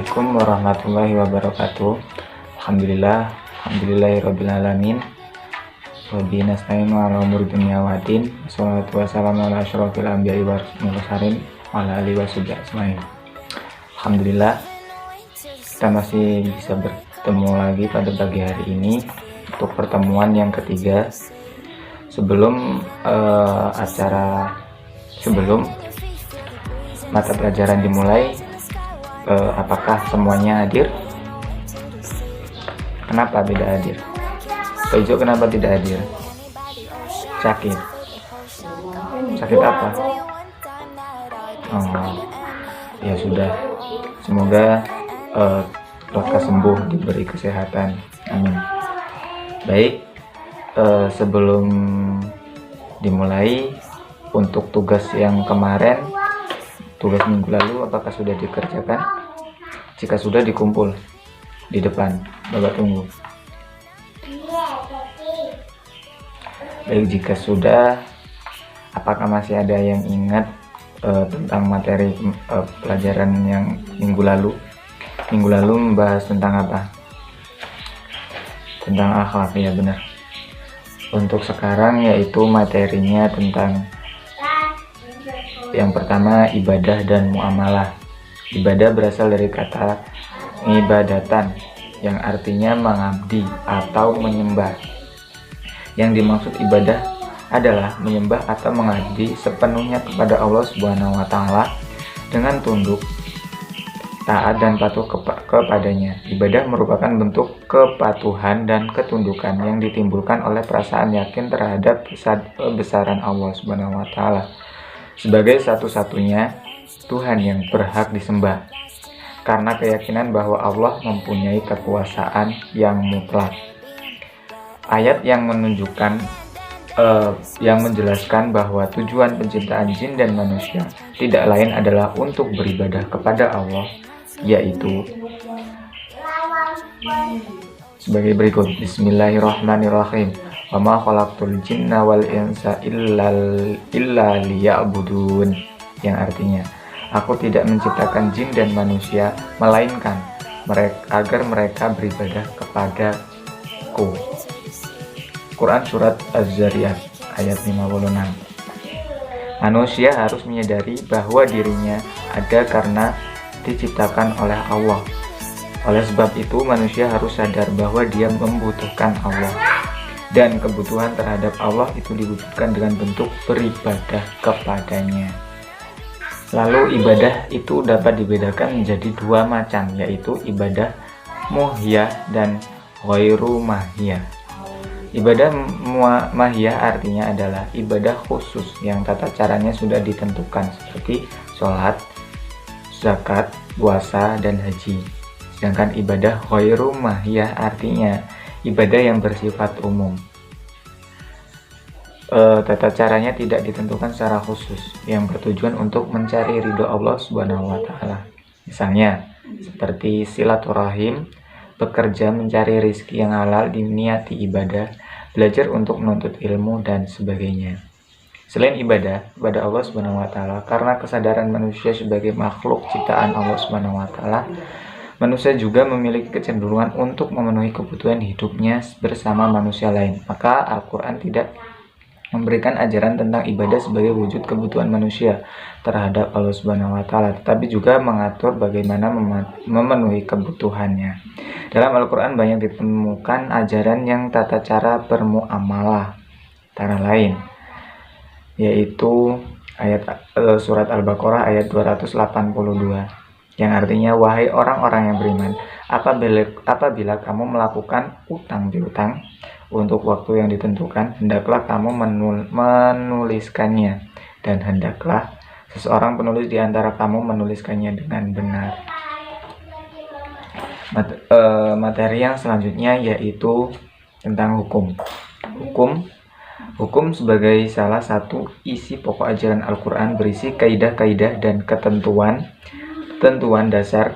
Assalamualaikum warahmatullahi wabarakatuh. Alhamdulillahirabbil alamin. Wa bihi nasta'inu 'ala umuri dunya wa din. Wassalatu wassalamu ala asyrofil anbiya'i wal mursalin wa ala alihi washabihi ajmain. Alhamdulillah, kita masih bisa bertemu lagi pada pagi hari ini untuk pertemuan yang ketiga. Sebelum mata pelajaran dimulai, apakah semuanya hadir? Kenapa tidak hadir? Pak Ijo kenapa tidak hadir? Sakit apa? Ya sudah, semoga lekas sembuh, diberi kesehatan, amin. Baik, sebelum dimulai, untuk tugas yang kemarin, tugas minggu lalu, apakah sudah dikerjakan? Jika sudah, dikumpul di depan, Bapak tunggu. Baik, jika sudah, apakah masih ada yang ingat tentang materi pelajaran yang minggu lalu? Minggu lalu membahas tentang apa? Tentang akhlak, ya benar. Untuk sekarang yaitu materinya tentang yang pertama, ibadah dan muamalah. Ibadah berasal dari kata ibadatan yang artinya mengabdi atau menyembah. Yang dimaksud ibadah adalah menyembah atau mengabdi sepenuhnya kepada Allah Subhanahu wa taala dengan tunduk, taat dan patuh kepadanya. Ibadah merupakan bentuk kepatuhan dan ketundukan yang ditimbulkan oleh perasaan yakin terhadap kebesaran Allah Subhanahu wa taala sebagai satu-satunya Tuhan yang berhak disembah, karena keyakinan bahwa Allah mempunyai kekuasaan yang mutlak. Ayat yang menjelaskan bahwa tujuan penciptaan jin dan manusia tidak lain adalah untuk beribadah kepada Allah, yaitu sebagai berikut. Bismillahirrahmanirrahim. Wa ma khalaqtul jinna wal insa illa liya'budun, yang artinya, aku tidak menciptakan jin dan manusia melainkan agar mereka beribadah kepadaku. Quran Surat Az-Zariyat ayat 56. Manusia harus menyadari bahwa dirinya ada karena diciptakan oleh Allah. Oleh sebab itu, manusia harus sadar bahwa dia membutuhkan Allah, dan kebutuhan terhadap Allah itu diwujudkan dengan bentuk beribadah kepadanya. Lalu ibadah itu dapat dibedakan menjadi dua macam, yaitu ibadah muhyah dan ghairu mahyah. Ibadah mahyah artinya adalah ibadah khusus yang tata caranya sudah ditentukan, seperti sholat, zakat, puasa, dan haji. Sedangkan ibadah ghairu mahyah artinya ibadah yang bersifat umum. Tata caranya tidak ditentukan secara khusus, yang bertujuan untuk mencari ridho Allah Subhanahu wa taala. Misalnya, seperti silaturahim, bekerja mencari rizki yang halal diniati ibadah, belajar untuk menuntut ilmu, dan sebagainya. Selain ibadah Allah Subhanahu wa taala, karena kesadaran manusia sebagai makhluk ciptaan Allah Subhanahu wa taala, manusia juga memiliki kecenderungan untuk memenuhi kebutuhan hidupnya bersama manusia lain. Maka Al-Quran tidak memberikan ajaran tentang ibadah sebagai wujud kebutuhan manusia terhadap Allah Subhanahu wa taala, tetapi juga mengatur bagaimana memenuhi kebutuhannya. Dalam Al-Quran banyak ditemukan ajaran yang tata cara bermuamalah, antara lain yaitu ayat surat Al-Baqarah ayat 282, yang artinya, wahai orang-orang yang beriman, apabila kamu melakukan utang piutang untuk waktu yang ditentukan, hendaklah kamu menuliskannya, dan hendaklah seseorang penulis di antara kamu menuliskannya dengan benar. Materi yang selanjutnya yaitu tentang hukum. Hukum sebagai salah satu isi pokok ajaran Al-Quran berisi kaidah-kaidah dan ketentuan dasar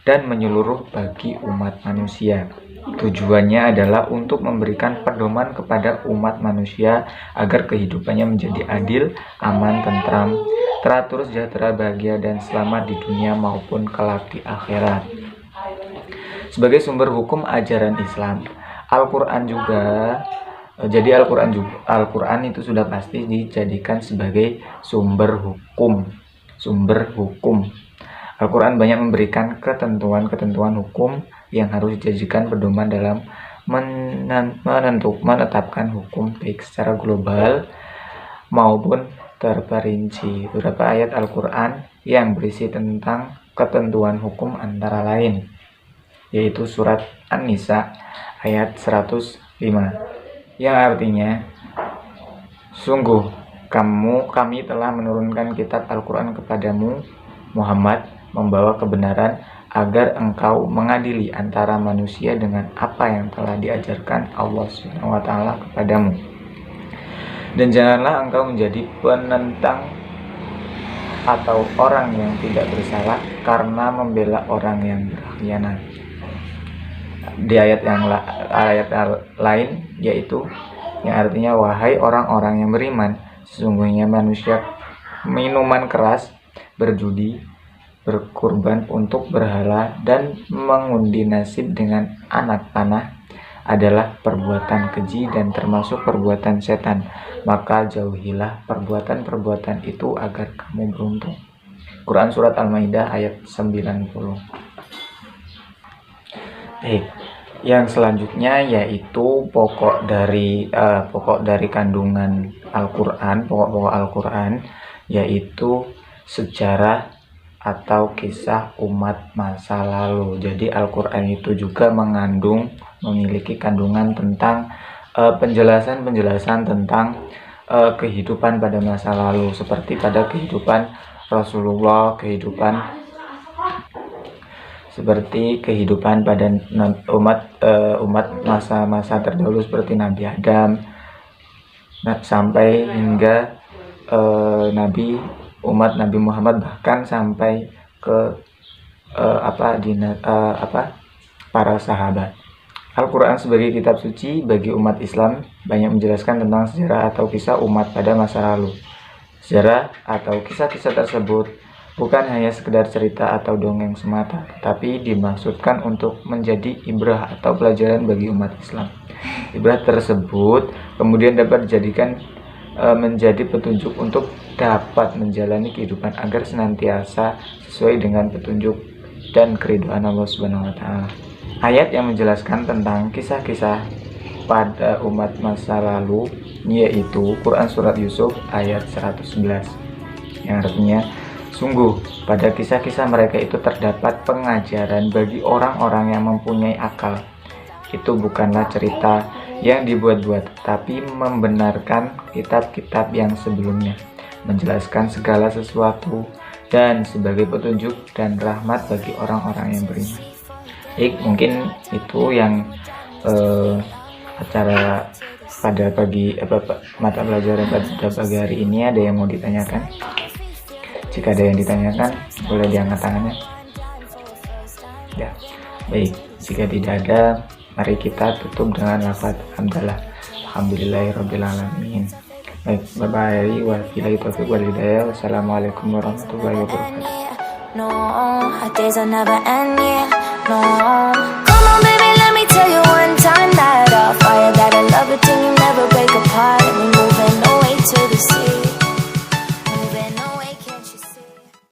dan menyeluruh bagi umat manusia. Tujuannya adalah untuk memberikan pedoman kepada umat manusia agar kehidupannya menjadi adil, aman, tentram, teratur, sejahtera, bahagia, dan selamat di dunia maupun kelak di akhirat. sebagai sumber hukum ajaran Islam. Al-Quran juga, jadi Al-Quran itu sudah pasti dijadikan sebagai sumber hukum. Al-Quran banyak memberikan ketentuan-ketentuan hukum yang harus dijadikan pedoman dalam menetapkan hukum baik secara global maupun terperinci. Beberapa ayat Al-Quran yang berisi tentang ketentuan hukum antara lain, yaitu surat An-Nisa ayat 105, yang artinya, sungguh kami telah menurunkan kitab Al-Quran kepadamu Muhammad, membawa kebenaran agar engkau mengadili antara manusia dengan apa yang telah diajarkan Allah SWT kepadamu. Dan janganlah engkau menjadi penentang atau orang yang tidak bersalah karena membela orang yang berkhianat. Di ayat lain, yaitu yang artinya, wahai orang-orang yang beriman, sesungguhnya manusia minuman keras, berjudi, berkurban untuk berhala, dan mengundi nasib dengan anak panah adalah perbuatan keji dan termasuk perbuatan setan. Maka jauhilah perbuatan-perbuatan itu agar kamu beruntung. Quran Surat Al-Maidah ayat 90. Yang selanjutnya yaitu pokok dari kandungan Al-Quran, pokok Al-Quran, yaitu sejarah atau kisah umat masa lalu. Jadi Al-Quran itu juga memiliki kandungan tentang penjelasan tentang kehidupan pada masa lalu, seperti pada kehidupan Rasulullah, seperti kehidupan pada umat masa-masa terdahulu seperti Nabi Adam, sampai hingga umat Nabi Muhammad, bahkan sampai ke para sahabat. Al-Quran sebagai kitab suci bagi umat Islam banyak menjelaskan tentang sejarah atau kisah umat pada masa lalu. Sejarah atau kisah-kisah tersebut bukan hanya sekedar cerita atau dongeng semata, tetapi dimaksudkan untuk menjadi ibrah atau pelajaran bagi umat Islam. Ibrah tersebut kemudian dapat dijadikan menjadi petunjuk untuk dapat menjalani kehidupan agar senantiasa sesuai dengan petunjuk dan keridhaan Allah Subhanahu wa taala. Ayat yang menjelaskan tentang kisah-kisah pada umat masa lalu yaitu Quran Surat Yusuf ayat 111, yang artinya, sungguh pada kisah-kisah mereka itu terdapat pengajaran bagi orang-orang yang mempunyai akal. Itu bukanlah cerita yang dibuat-buat, tapi membenarkan kitab-kitab yang sebelumnya, menjelaskan segala sesuatu dan sebagai petunjuk dan rahmat bagi orang-orang yang beriman. Mungkin itu yang acara pada mata pelajaran pada pagi hari ini. Ada yang mau ditanyakan? Jika ada yang ditanyakan, boleh diangkat tangannya. Ya, baik. Jika tidak ada, mari kita tutup dengan lafaz hamdalah. Alhamdulillahirrabbilalamin. Baik, bye-bye. Wabillahi taufiq wal hidayah. Wassalamualaikum warahmatullahi wabarakatuh. No, our days are never end, yeah. No.